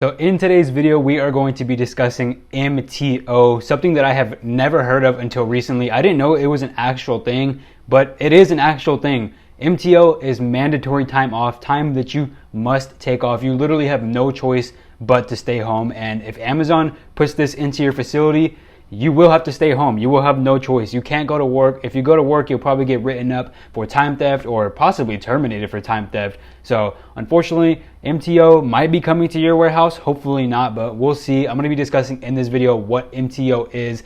So in today's video, we are going to be discussing MTO, something that I have never heard of until recently. I didn't know it was an actual thing, but it is an actual thing. MTO is mandatory time off, time that you must take off. You literally have no choice but to stay home. And if Amazon puts this into your facility, you will have to stay home. You will have no choice. You can't go to work. If you go to work, you'll probably get written up for time theft or possibly terminated for time theft. So unfortunately, MTO might be coming to your warehouse. Hopefully not, but we'll see. I'm going to be discussing in this video what MTO is.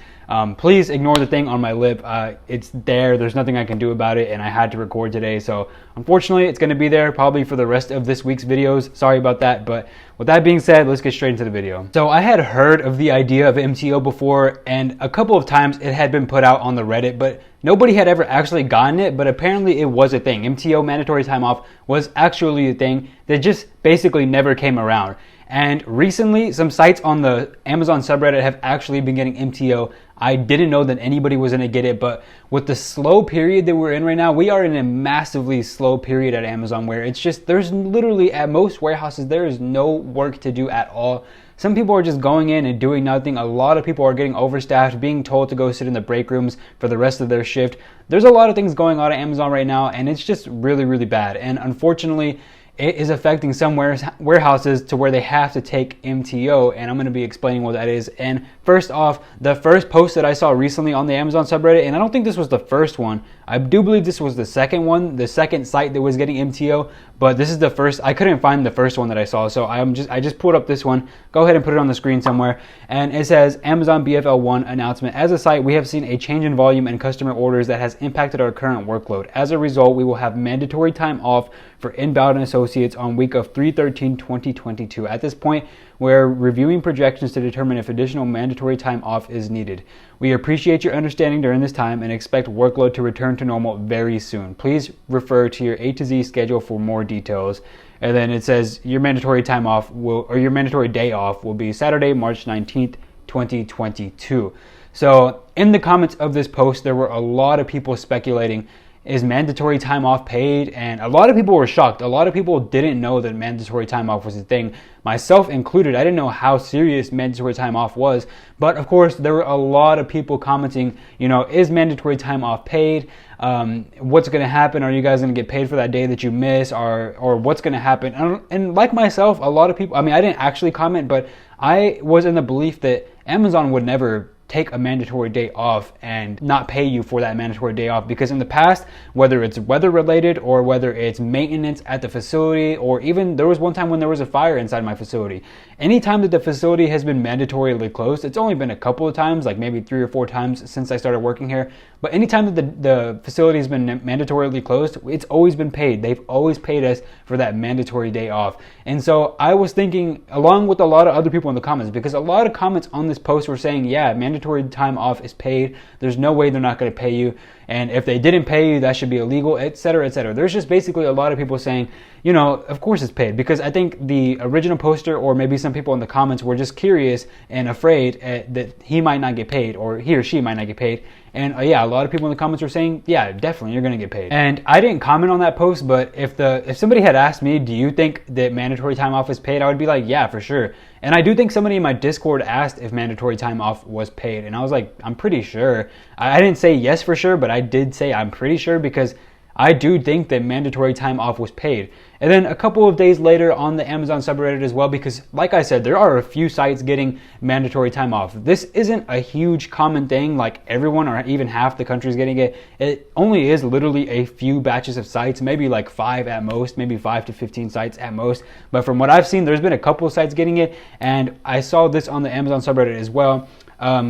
Please ignore the thing on my lip. It's there. There's nothing I can do about it, and I had to record today. So unfortunately, it's going to be there probably for the rest of this week's videos. Sorry about that, but with that being said, let's get straight into the video. So I had heard of the idea of MTO before, and a couple of times it had been put out on the Reddit, but nobody had ever actually gotten it. But apparently it was a thing. MTO, mandatory time off, was actually a thing that just basically never came around. And recently, some sites on the Amazon subreddit have actually been getting MTO. I didn't know that anybody was going to get it, but with the slow period that we're in right now, we are in a massively slow period at Amazon where it's just, there's literally at most warehouses, there is no work to do at all. Some people are just going in and doing nothing. A lot of people are getting overstaffed, being told to go sit in the break rooms for the rest of their shift. There's a lot of things going on at Amazon right now, and it's just really, really bad. And unfortunately, it is affecting some warehouses to where they have to take MTO, and I'm going to be explaining what that is. And first off, the first post that I saw recently on the Amazon subreddit, and I don't think this was the first one, I do believe this was the second one, the second site that was getting MTO, but this is the first. I couldn't find the first one that I saw, so I just pulled up this one. Go ahead and put it on the screen somewhere, and it says Amazon BFL1 announcement. As a site, we have seen a change in volume and customer orders that has impacted our current workload. As a result, we will have mandatory time off for inbound and associates on week of 3/13/2022. At this point, we're reviewing projections to determine if additional mandatory time off is needed. We appreciate your understanding during this time and expect workload to return to normal very soon. Please refer to your A to Z schedule for more details. And then it says your mandatory time off your mandatory day off will be Saturday, March 19th, 2022. So in the comments of this post, there were a lot of people speculating, is mandatory time off paid? And a lot of people were shocked. A lot of people didn't know that mandatory time off was a thing, myself included. I didn't know how serious mandatory time off was, but of course there were a lot of people commenting, is mandatory time off paid? What's going to happen? Are you guys going to get paid for that day that you miss, or what's going to happen? And like myself, a lot of people, I didn't actually comment, but I was in the belief that Amazon would never take a mandatory day off and not pay you for that mandatory day off, because in the past, whether it's weather related or whether it's maintenance at the facility, or even there was one time when there was a fire inside my facility, anytime that the facility has been mandatorily closed, it's only been a couple of times, like maybe 3 or 4 times since I started working here, but anytime that the facility has been mandatorily closed, it's always been paid. They've always paid us for that mandatory day off. And so I was thinking, along with a lot of other people in the comments, because a lot of comments on this post were saying, yeah, mandatory time off is paid. There's no way they're not going to pay you. And if they didn't pay you, that should be illegal, etc., etc. There's just basically a lot of people saying, of course it's paid, because I think the original poster, or maybe some people in the comments, were just curious and afraid that he might not get paid, or he or she might not get paid. And yeah, a lot of people in the comments were saying, yeah, definitely, you're going to get paid. And I didn't comment on that post, but if somebody had asked me, do you think that mandatory time off is paid? I would be like, yeah, for sure. And I do think somebody in my Discord asked if mandatory time off was paid. And I was like, I'm pretty sure. I didn't say yes for sure, but I did say I'm pretty sure, because I do think that mandatory time off was paid. And then a couple of days later on the Amazon subreddit as well, because like I said, there are a few sites getting mandatory time off. This isn't a huge common thing, like everyone or even half the country is getting it. It only is literally a few batches of sites, maybe like 5 at most, maybe 5 to 15 sites at most. But from what I've seen, there's been a couple of sites getting it, and I saw this on the Amazon subreddit as well.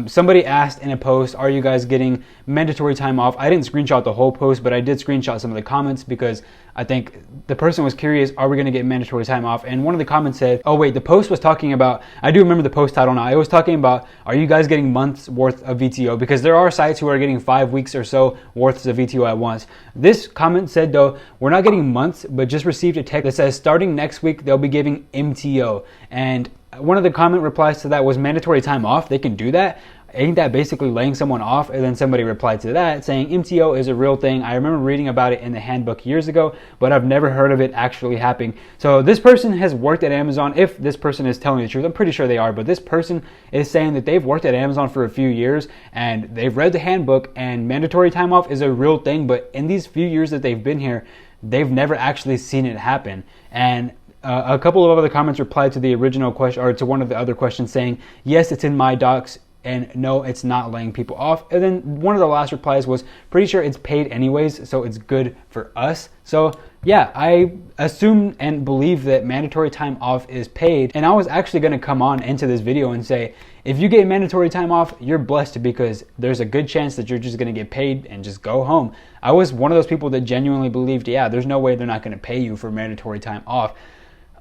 Somebody asked in a post, are you guys getting mandatory time off? I didn't screenshot the whole post, but I did screenshot some of the comments, because I think the person was curious, are we going to get mandatory time off? And one of the comments said, oh wait, the post was talking about, I do remember the post title now, it was talking about, are you guys getting months worth of VTO? Because there are sites who are getting 5 weeks or so worth of VTO at once. This comment said though, we're not getting months, but just received a text that says starting next week, they'll be giving MTO. And one of the comment replies to that was mandatory time off. They can do that. Ain't that basically laying someone off? And then somebody replied to that saying, MTO is a real thing. I remember reading about it in the handbook years ago, but I've never heard of it actually happening. So this person has worked at Amazon. If this person is telling the truth, I'm pretty sure they are, but this person is saying that they've worked at Amazon for a few years and they've read the handbook, and mandatory time off is a real thing, but in these few years that they've been here, they've never actually seen it happen. And a couple of other comments replied to the original question, or to one of the other questions, saying, yes, it's in my docs, and no, it's not laying people off. And then one of the last replies was, pretty sure it's paid anyways, so it's good for us. So yeah, I assume and believe that mandatory time off is paid. And I was actually going to come on into this video and say, if you get mandatory time off, you're blessed, because there's a good chance that you're just going to get paid and just go home. I was one of those people that genuinely believed, yeah, there's no way they're not going to pay you for mandatory time off.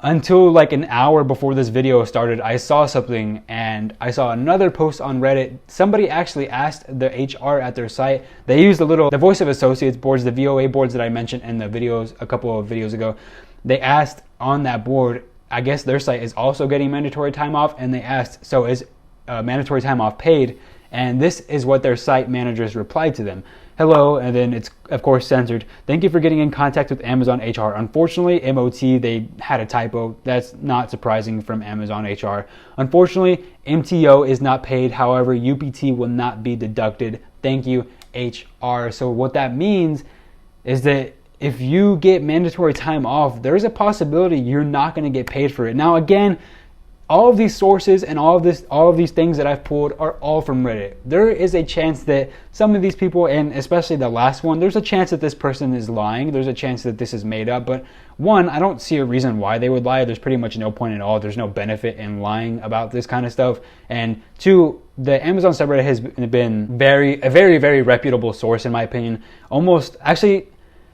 Until like an hour before this video started, I saw something, and I saw another post on Reddit. Somebody actually asked the HR at their site. They used the Voice of Associates boards, the VOA boards that I mentioned in the videos a couple of videos ago. They asked on that board, I guess their site is also getting mandatory time off, and they asked, so is mandatory time off paid? And this is what their site managers replied to them. Hello, and then it's of course censored. Thank you for getting in contact with Amazon HR. Unfortunately, MOT, they had a typo. That's not surprising from Amazon HR. Unfortunately, MTO is not paid. However, UPT will not be deducted. Thank you, HR. So what that means is that if you get mandatory time off, there's a possibility you're not going to get paid for it. Now, again, all of these sources and all of these things that I've pulled are all from Reddit. There is a chance that some of these people, and especially the last one, there's a chance that this person is lying. There's a chance that this is made up. But one, I don't see a reason why they would lie. There's pretty much no point at all. There's no benefit in lying about this kind of stuff. And two, the Amazon subreddit has been a very, very reputable source, in my opinion.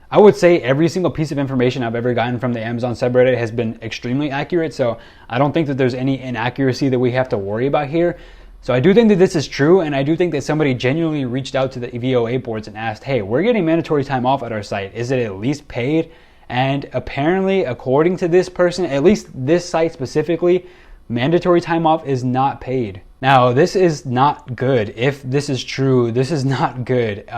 I would say every single piece of information I've ever gotten from the Amazon subreddit has been extremely accurate, so I don't think that there's any inaccuracy that we have to worry about here. So I do think that this is true, and I do think that somebody genuinely reached out to the VOA boards and asked, hey, we're getting mandatory time off at our site. Is it at least paid? And apparently, according to this person, at least this site specifically, mandatory time off is not paid. Now, this is not good. If this is true, this is not good.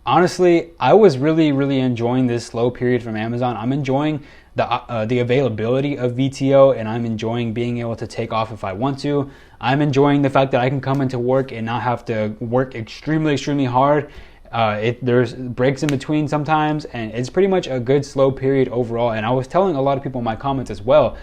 Honestly, I was really, really enjoying this slow period from Amazon. I'm enjoying the availability of VTO, and I'm enjoying being able to take off if I want to. I'm enjoying the fact that I can come into work and not have to work extremely, extremely hard. There's breaks in between sometimes, and it's pretty much a good slow period overall. And I was telling a lot of people in my comments as well,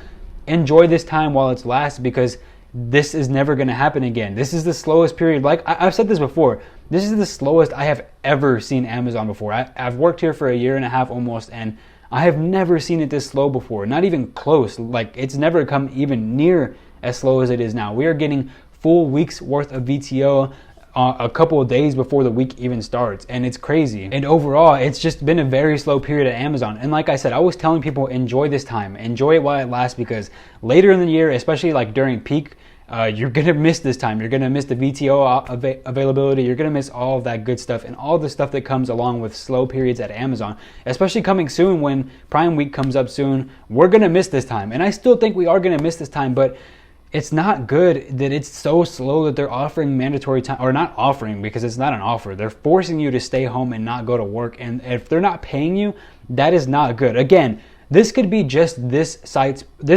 enjoy this time while it's lasts, because this is never going to happen again. This is the slowest period. Like I've said this before, this is the slowest I have ever seen Amazon before. I've worked here for a year and a half almost, and I have never seen it this slow before. Not even close. Like, it's never come even near as slow as it is now. We are getting full weeks worth of VTO a couple of days before the week even starts, and it's crazy. And overall, it's just been a very slow period at Amazon. And like I said, I was telling people, enjoy this time, enjoy it while it lasts, because later in the year, especially like during peak, you're gonna miss this time. You're gonna miss the VTO availability. You're gonna miss all of that good stuff and all the stuff that comes along with slow periods at Amazon, especially coming soon when Prime Week comes up soon. We're gonna miss this time, and I still think we are gonna miss this time, but it's not good that it's so slow that they're offering mandatory time, or not offering, because it's not an offer. They're forcing you to stay home and not go to work. And if they're not paying you, that is not good. Again, this could be just this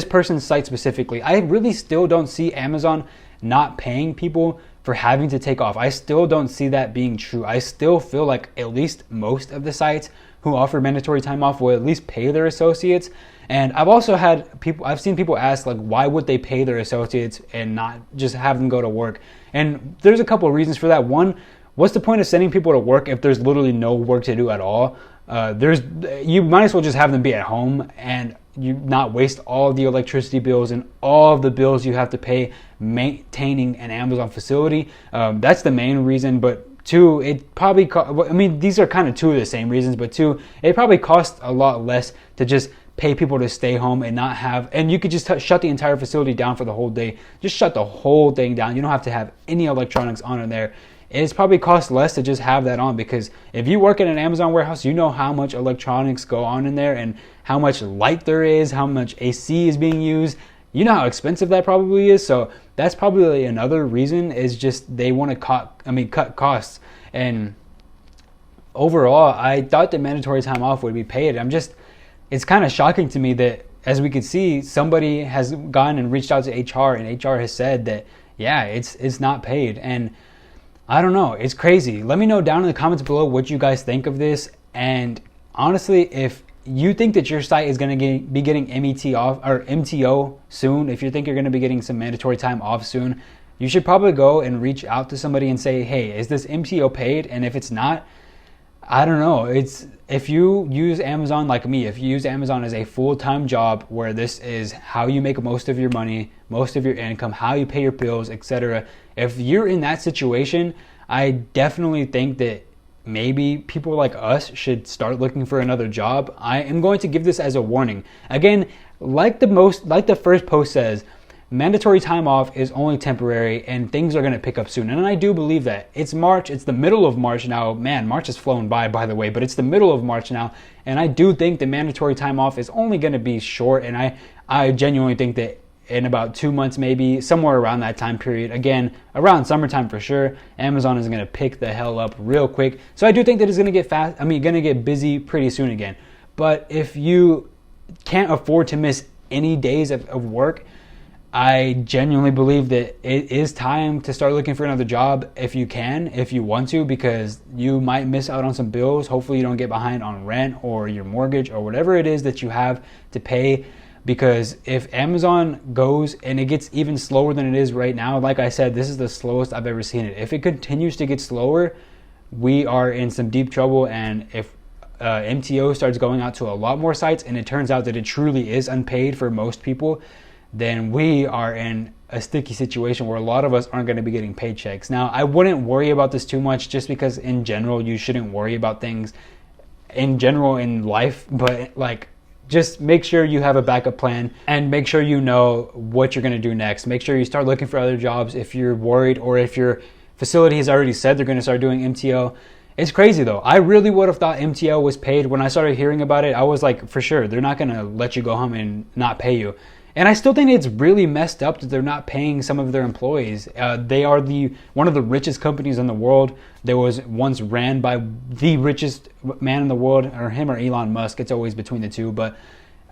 person's site specifically. I really still don't see Amazon not paying people for having to take off. I still don't see that being true. I still feel like at least most of the sites who offer mandatory time off will at least pay their associates. And I've seen people ask, like, why would they pay their associates and not just have them go to work? And there's a couple of reasons for that. One, what's the point of sending people to work if there's literally no work to do at all? You might as well just have them be at home and you not waste all the electricity bills and all of the bills you have to pay maintaining an Amazon facility. That's the main reason. But two, it probably these are kind of two of the same reasons, but two, it probably costs a lot less to just pay people to stay home and not have, and you could just shut the entire facility down for the whole day. Just shut the whole thing down. You don't have to have any electronics on in there. It's probably cost less to just have that on, because if you work in an Amazon warehouse, you know how much electronics go on in there and how much light there is, how much AC is being used. You know how expensive that probably is. So that's probably another reason, is just they want to cut costs. And overall, I thought that mandatory time off would be paid. It's kind of shocking to me that, as we could see, somebody has gone and reached out to HR, and HR has said that, yeah, it's not paid. And I don't know, it's crazy. Let me know down in the comments below what you guys think of this. And honestly, if you think that your site is going to be getting MTO soon, if you think you're going to be getting some mandatory time off soon, you should probably go and reach out to somebody and say, hey, is this MTO paid? And if it's not, I don't know. If you use Amazon like me, if you use Amazon as a full-time job where this is how you make most of your money, most of your income, how you pay your bills, etc. If you're in that situation, I definitely think that maybe people like us should start looking for another job. I am going to give this as a warning. Again, like the first post says, mandatory time off is only temporary and things are going to pick up soon. And I do believe that. It's March. It's the middle of March now. Man, March has flown by the way, but it's the middle of March now. And I do think the mandatory time off is only going to be short. And I genuinely think that in about 2 months, maybe somewhere around that time period, again, around summertime for sure, Amazon is going to pick the hell up real quick. So I do think that it's going to get busy pretty soon again. But if you can't afford to miss any days of work, I genuinely believe that it is time to start looking for another job if you want to, because you might miss out on some bills. Hopefully you don't get behind on rent or your mortgage or whatever it is that you have to pay. Because if Amazon goes and it gets even slower than it is right now, like I said, this is the slowest I've ever seen it. If it continues to get slower, we are in some deep trouble. And if MTO starts going out to a lot more sites and it turns out that it truly is unpaid for most people, then we are in a sticky situation where a lot of us aren't going to be getting paychecks. Now, I wouldn't worry about this too much, just because in general, you shouldn't worry about things in general in life, but just make sure you have a backup plan and make sure you know what you're going to do next. Make sure you start looking for other jobs if you're worried, or if your facility has already said they're going to start doing MTO. It's crazy though. I really would have thought MTO was paid. When I started hearing about it, I was like, for sure, they're not going to let you go home and not pay you. And I still think it's really messed up that they're not paying some of their employees. They are one of the richest companies in the world. There was once ran by the richest man in the world, or him or Elon Musk. It's always between the two, but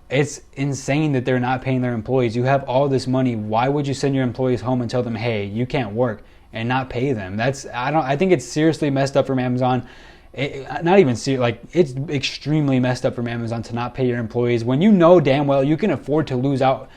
it's insane that they're not paying their employees. You have all this money. Why would you send your employees home and tell them, hey, you can't work, and not pay them? I think it's seriously messed up from Amazon. It's extremely messed up from Amazon to not pay your employees when you know damn well you can afford to lose out.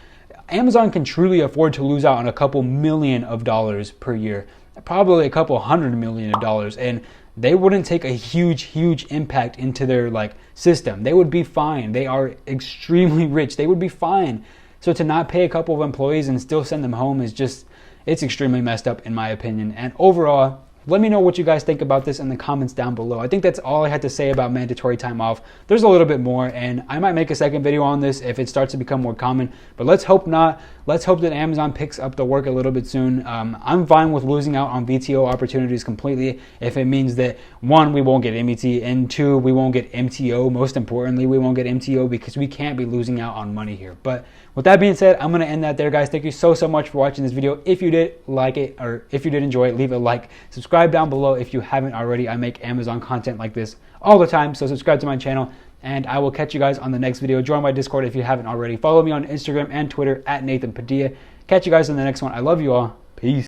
Amazon can truly afford to lose out on a couple million of dollars per year, probably a couple $100 million, and they wouldn't take a huge impact into their system. They would be fine. They are extremely rich. They would be fine. So to not pay a couple of employees and still send them home is it's extremely messed up in my opinion. And overall, let me know what you guys think about this in the comments down below. I think that's all I had to say about mandatory time off. There's a little bit more, and I might make a second video on this if it starts to become more common, but let's hope not. Let's hope that Amazon picks up the work a little bit soon. I'm fine with losing out on VTO opportunities completely if it means that, one, we won't get MET, and two, we won't get MTO. Most importantly, we won't get MTO because we can't be losing out on money here. But with that being said, I'm going to end that there, guys. Thank you so much for watching this video. If you did like it, or if you did enjoy it, leave a like. Subscribe down below if you haven't already. I make Amazon content like this all the time, so subscribe to my channel, and I will catch you guys on the next video. Join my Discord if you haven't already. Follow me on Instagram and Twitter at Nathan Padilla. Catch you guys in the next one. I love you all. Peace.